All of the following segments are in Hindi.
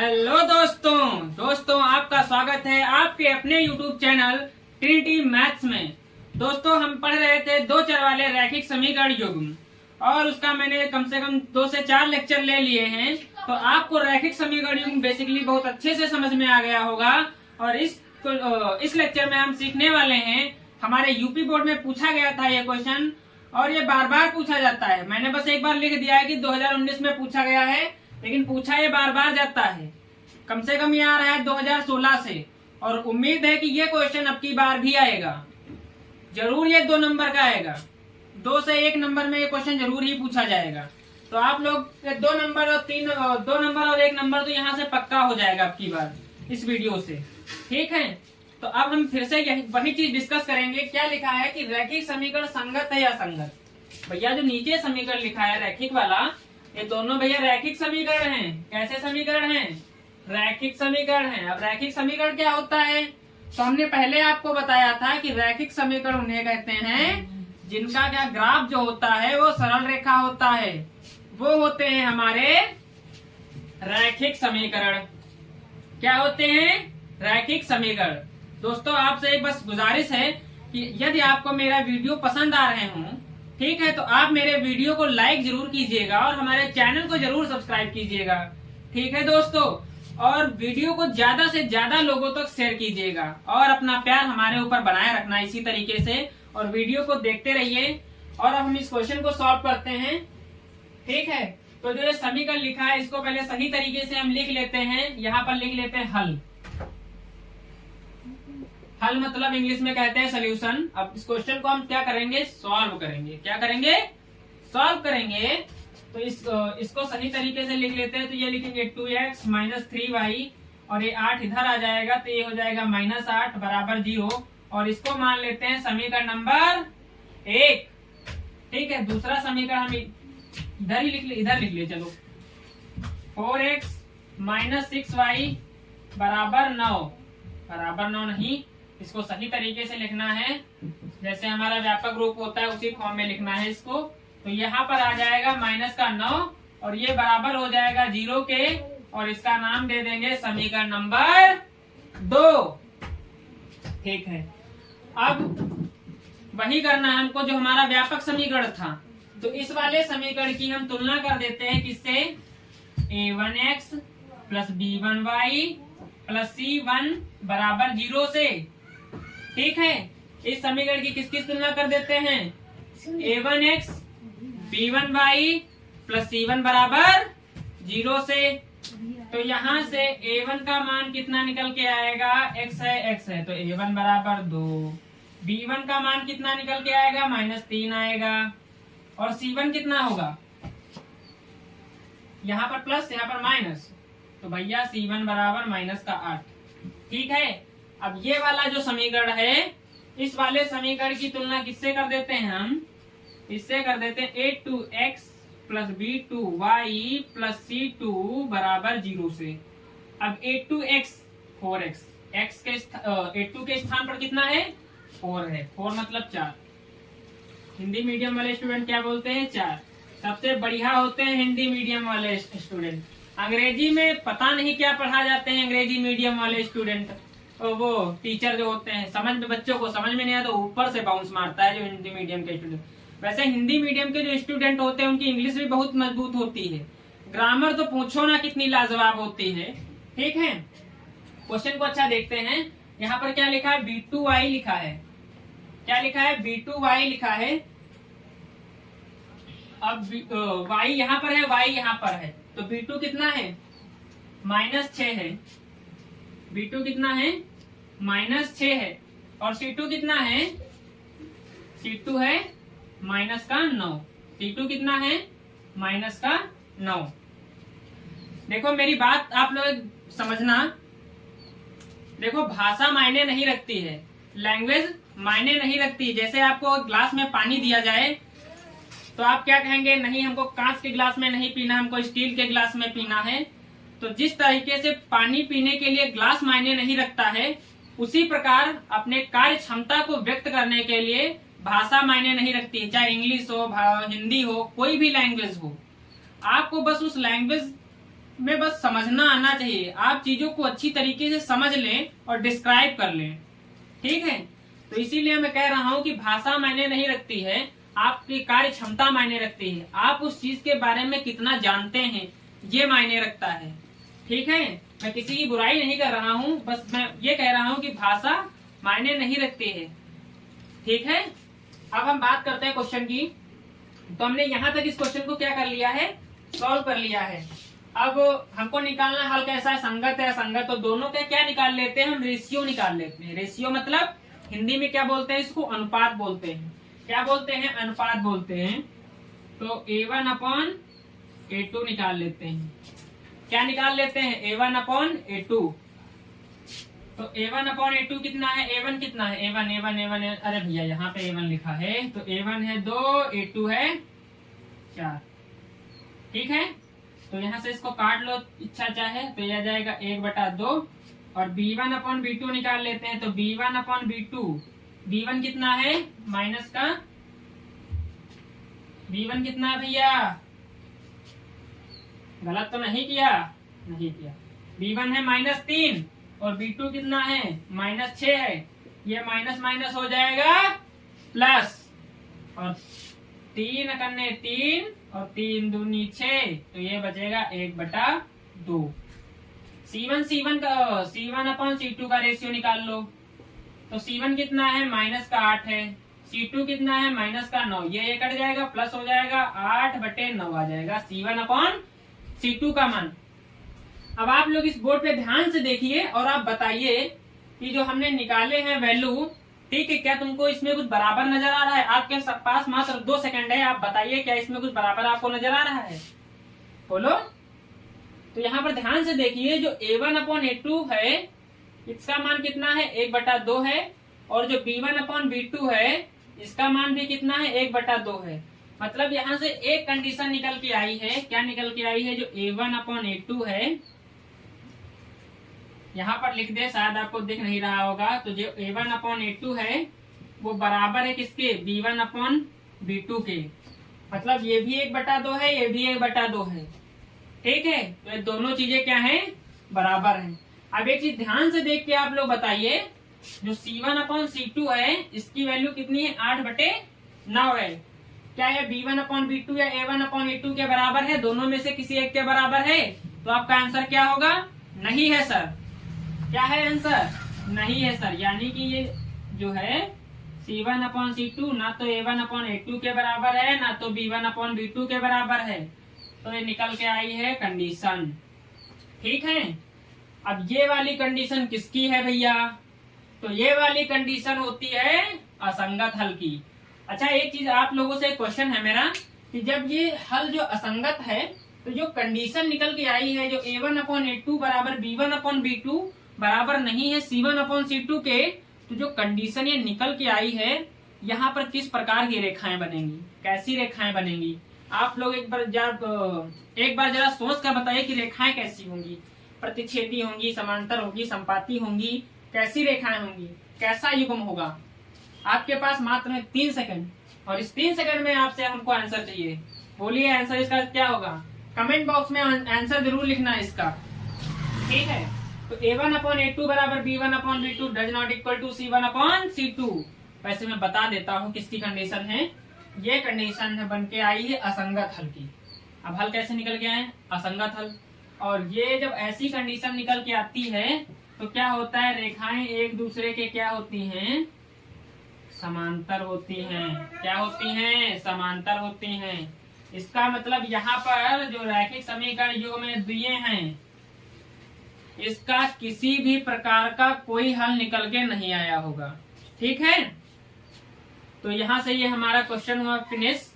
हेलो दोस्तों आपका स्वागत है आपके अपने YouTube चैनल ट्रिनिटी मैथ्स में। दोस्तों हम पढ़ रहे थे दो चर वाले रैखिक समीकरण युग्म और उसका मैंने कम से कम 2 से 4 लेक्चर ले लिए हैं। तो आपको रैखिक समीकरण युग्म बेसिकली बहुत अच्छे से समझ में आ गया होगा। और इस लेक्चर में हम सीखने वाले हैं, हमारे यूपी बोर्ड में पूछा गया था ये क्वेश्चन और ये बार बार पूछा जाता है। मैंने बस एक बार लिख दिया है कि 2019 में पूछा गया है, लेकिन पूछा ये बार बार जाता है। कम से कम ये आ रहा है 2016 से और उम्मीद है कि ये क्वेश्चन अब की बार भी आएगा। जरूर ये 2 नंबर का आएगा, 2 से 1 नंबर में ये क्वेश्चन जरूर ही पूछा जाएगा। तो आप लोग 2 नंबर और 1 नंबर तो यहाँ से पक्का हो जाएगा अब की बार इस वीडियो से, ठीक है। तो अब हम फिर से वही चीज डिस्कस करेंगे। क्या लिखा है कि रैखिक समीकरण संगत है या असंगत। भैया जो नीचे समीकरण लिखा है रैखिक वाला, ये दोनों भैया रैखिक समीकरण हैं। कैसे समीकरण हैं? रैखिक समीकरण हैं। अब रैखिक समीकरण क्या होता है? तो हमने पहले आपको बताया था कि रैखिक समीकरण उन्हें कहते हैं जिनका क्या ग्राफ जो होता है वो सरल रेखा होता है, वो होते हैं हमारे रैखिक समीकरण। क्या होते हैं? रैखिक समीकरण। दोस्तों आपसे एक बस गुजारिश है कि यदि आपको मेरा वीडियो पसंद आ रहे हों, ठीक है, तो आप मेरे वीडियो को लाइक जरूर कीजिएगा और हमारे चैनल को जरूर सब्सक्राइब कीजिएगा, ठीक है दोस्तों। और वीडियो को ज्यादा से ज्यादा लोगों तक शेयर कीजिएगा और अपना प्यार हमारे ऊपर बनाए रखना इसी तरीके से, और वीडियो को देखते रहिए। और अब हम इस क्वेश्चन को सॉल्व करते हैं, ठीक है। तो जो ये समीकरण लिखा है इसको पहले सही तरीके से हम लिख लेते हैं। यहाँ पर लिख लेते हैं हल। हल मतलब इंग्लिश में कहते हैं सोल्यूशन। अब इस क्वेश्चन को हम क्या करेंगे? सॉल्व करेंगे। क्या करेंगे? सॉल्व करेंगे। तो इसको सही तरीके से लिख लेते हैं। तो ये लिखेंगे 2x - 3y और ये 8 इधर आ जाएगा, तो ये हो जाएगा -8 बराबर 0। और इसको मान लेते हैं समीकरण नंबर 1, ठीक है। दूसरा समीकरण हम इधर लिख ले चलो। 4x - 6y बराबर 9 नहीं, इसको सही तरीके से लिखना है, जैसे हमारा व्यापक रूप होता है उसी फॉर्म में लिखना है इसको। तो यहाँ पर आ जाएगा -9 और ये बराबर हो जाएगा 0 के, और इसका नाम दे देंगे समीकरण नंबर 2, ठीक है। अब वही करना है हमको जो हमारा व्यापक समीकरण था। तो इस वाले समीकरण की हम तुलना कर देते हैं किससे? a1x + b1y + c1 बराबर 0 से, ठीक है। इस समीकरण की किसकी तुलना कर देते हैं? a1x b1y + c1 बराबर 0 से। तो यहाँ से a1 का मान कितना निकल के आएगा? x है तो a1 बराबर 2। b1 का मान कितना निकल के आएगा? -3 आएगा। और c1 कितना होगा? यहाँ पर प्लस यहाँ पर माइनस, तो भैया c1 बराबर -8, ठीक है। अब ये वाला जो समीकरण है, इस वाले समीकरण की तुलना किससे कर देते हैं हम? इससे कर देते हैं a2x + b2y + c2 बराबर 0 से। अब a2x 4x, a2 के स्थान पर कितना है? 4 है। 4 मतलब 4। हिंदी मीडियम वाले स्टूडेंट क्या बोलते हैं? 4। सबसे बढ़िया होते हैं हिंदी मीडियम वाले स्टूडेंट। अंग्रेजी में पता नहीं क्या पढ़ा जाते हैं अंग्रेजी मीडियम वाले स्टूडेंट। वो टीचर जो होते हैं बच्चों को समझ में नहीं आता, तो ऊपर से बाउंस मारता है जो हिंदी मीडियम के स्टूडेंट। वैसे हिंदी मीडियम के जो स्टूडेंट होते हैं उनकी इंग्लिश भी बहुत मजबूत होती है। ग्रामर तो पूछो ना कितनी लाजवाब होती है, ठीक है। क्वेश्चन को अच्छा देखते हैं। यहाँ पर क्या लिखा है? b2y लिखा है। क्या लिखा है? b2y लिखा है। अब y यहाँ पर है, y यहाँ पर है, तो b2 कितना है? -6 है। b2 कितना है? -6 है। और c2 कितना है? c2 है -9। c2 कितना है? -9। देखो मेरी बात आप लोग समझना। देखो भाषा मायने नहीं रखती है, लैंग्वेज मायने नहीं रखती। जैसे आपको ग्लास में पानी दिया जाए तो आप क्या कहेंगे? नहीं, हमको कांच के गिलास में नहीं पीना, हमको स्टील के गिलास में पीना है। तो जिस तरीके से पानी पीने के लिए ग्लास मायने नहीं रखता है, उसी प्रकार अपने कार्य क्षमता को व्यक्त करने के लिए भाषा मायने नहीं रखती है। चाहे इंग्लिश हो, हिंदी हो, कोई भी लैंग्वेज हो, आपको बस उस लैंग्वेज में बस समझना आना चाहिए, आप चीजों को अच्छी तरीके से समझ लें और डिस्क्राइब कर लें, ठीक है। तो इसीलिए मैं कह रहा हूँ कि भाषा मायने नहीं रखती है, आपकी कार्य क्षमता मायने रखती है, आप उस चीज के बारे में कितना जानते हैं ये मायने रखता है, ठीक है। मैं किसी की बुराई नहीं कर रहा हूँ, बस मैं ये कह रहा हूँ कि भाषा मायने नहीं रखती है, ठीक है। अब हम बात करते हैं क्वेश्चन की। तो हमने यहाँ तक इस क्वेश्चन को क्या कर लिया है, सॉल्व कर लिया है। अब हमको निकालना हल कैसा है, संगत है असंगत, तो दोनों का क्या निकाल लेते हैं हम, रेशियो निकाल लेते हैं। रेशियो मतलब हिंदी में क्या बोलते हैं, इसको अनुपात बोलते हैं। क्या बोलते हैं, अनुपात बोलते हैं। तो A1/A2 निकाल लेते हैं। क्या निकाल लेते हैं, A1/A2। तो A1/A2 कितना है, A1 कितना है, A1, अरे भैया यहाँ पे A1 लिखा है, तो A1 है 2, A2 है 4, ठीक है। तो यहाँ से इसको काट लो इच्छा चाहे, तो यह जाएगा 1/2। और B1/B2 निकाल लेते हैं। तो B1/B2, B1 कितना है माइनस का, B1 कितना है भैया, गलत तो नहीं किया, नहीं किया। B1 है -3 और B2 कितना है -6 है। ये माइनस माइनस हो जाएगा प्लस, और 3 करने 3 और 3 दूनी 6, तो ये बचेगा 1/2। C1/C2 का रेशियो निकाल लो। तो C1 कितना है -8 है, C2 कितना है -9, ये कट जाएगा, प्लस हो जाएगा 8/9 आ जाएगा C1/C2 का मान। अब आप लोग इस बोर्ड पे ध्यान से देखिए और आप बताइए कि जो हमने निकाले हैं वैल्यू, ठीक है, क्या तुमको इसमें कुछ बराबर नजर आ रहा है। आपके पास मात्र 2 सेकंड है, आप बताइए क्या इसमें कुछ बराबर आपको नजर आ रहा है, बोलो। तो यहाँ पर ध्यान से देखिए, जो A1/A2 है इसका मान कितना है 1/2 है, और जो B1/B2 है इसका मान भी कितना है 1/2 है। मतलब यहाँ से एक कंडीशन निकल के आई है, क्या निकल के आई है, जो A1/A2 है, यहाँ पर लिख दे, शायद आपको दिख नहीं रहा होगा। तो जो A1/A2 है वो बराबर है किसके, B1/B2 के। मतलब ये भी 1/2 है, ये भी 1/2 है, ठीक है। तो ये दोनों चीजें क्या हैं, बराबर हैं। अब एक चीज ध्यान से देख के आप लोग बताइए, जो C1/C2 है इसकी वैल्यू कितनी है, 8/9 है। क्या ये B1/B2 या A1/A2 के बराबर है, दोनों में से किसी एक के बराबर है। तो आपका आंसर क्या होगा, नहीं है सर। क्या है आंसर, नहीं है सर। यानी कि ये जो है C1/C2 ना तो A1/A2 के बराबर है, ना तो B1/B2 के बराबर है। तो ये निकल के आई है कंडीशन, ठीक है। अब ये वाली कंडीशन किसकी है भैया, तो ये वाली कंडीशन होती है असंगत हल की। अच्छा, एक चीज आप लोगों से क्वेश्चन है मेरा, कि जब ये हल जो असंगत है, तो जो कंडीशन निकल के आई है, जो A1/A2 बराबर B1/B2 बराबर नहीं है C1/C2 के, तो जो कंडीशन ये निकल के आई है, यहाँ पर किस प्रकार की रेखाएं बनेंगी, कैसी रेखाएं बनेंगी। आप लोग एक बार जरा सोच कर बताइए कि रेखाएं कैसी होंगी, प्रतिच्छेदी होंगी, समांतर होगी, संपाती होंगी, कैसी रेखाएं होंगी, कैसा युग्म होगा। आपके पास मात्र है 3 सेकंड, और इस 3 सेकंड में आपसे हमको आंसर चाहिए। बोलिए आंसर इसका क्या होगा, कमेंट बॉक्स में आंसर जरूर लिखना है इसका, ठीक है। तो A1/A2 बराबर B1/B2 does not equal to C1/C2। वैसे मैं बता देता हूँ किसकी कंडीशन है, ये कंडीशन है बन के आई है असंगत हल की। अब हल कैसे निकल के आए, असंगत हल। और ये जब ऐसी कंडीशन निकल के आती है तो क्या होता है, रेखाएं एक दूसरे के क्या होती हैं, समांतर होती हैं। क्या होती हैं, समांतर होती हैं। इसका मतलब यहाँ पर जो रैखिक समीकरण युग्म में दिए हैं, इसका किसी भी प्रकार का कोई हल निकल के नहीं आया होगा, ठीक है। तो यहाँ से ये हमारा क्वेश्चन हुआ फिनिश,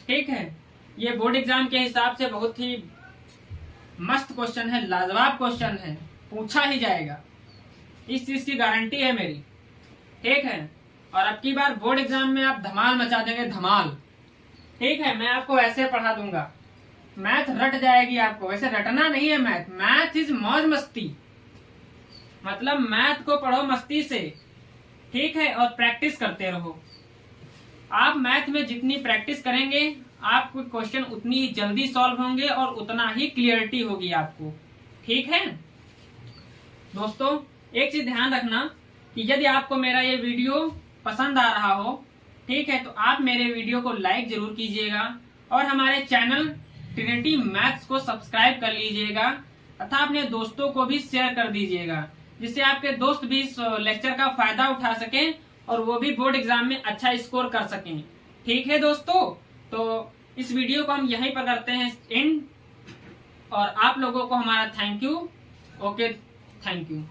ठीक है। ये बोर्ड एग्जाम के हिसाब से बहुत ही मस्त क्वेश्चन है, लाजवाब क्वेश्चन है, पूछा ही जाएगा, इस चीज की गारंटी है मेरी, ठीक है। और अब की बार बोर्ड एग्जाम में आप धमाल मचा देंगे, धमाल, ठीक है। मैं आपको ऐसे पढ़ा दूंगा, मैथ रट जाएगी आपको। वैसे रटना नहीं है मैथ, मैथ इज मौज मस्ती, मतलब मैथ को पढ़ो मस्ती से, ठीक है। और प्रैक्टिस करते रहो। आप मैथ में जितनी प्रैक्टिस करेंगे आपको क्वेश्चन उतनी ही जल्दी सॉल्व होंगे और उतना ही क्लियरिटी होगी आपको। ठीक है दोस्तों, एक चीज ध्यान रखना कि यदि आपको मेरा ये वीडियो पसंद आ रहा हो, ठीक है, तो आप मेरे वीडियो को लाइक जरूर कीजिएगा और हमारे चैनल ट्रिनिटी मैथ्स को सब्सक्राइब कर लीजिएगा तथा अपने दोस्तों को भी शेयर कर दीजिएगा, जिससे आपके दोस्त भी इस लेक्चर का फायदा उठा सकें और वो भी बोर्ड एग्जाम में अच्छा स्कोर कर सकें। ठीक है दोस्तों, तो इस वीडियो को हम यहीं पर करते हैं एंड, और आप लोगों को हमारा thank you. Okay, thank you.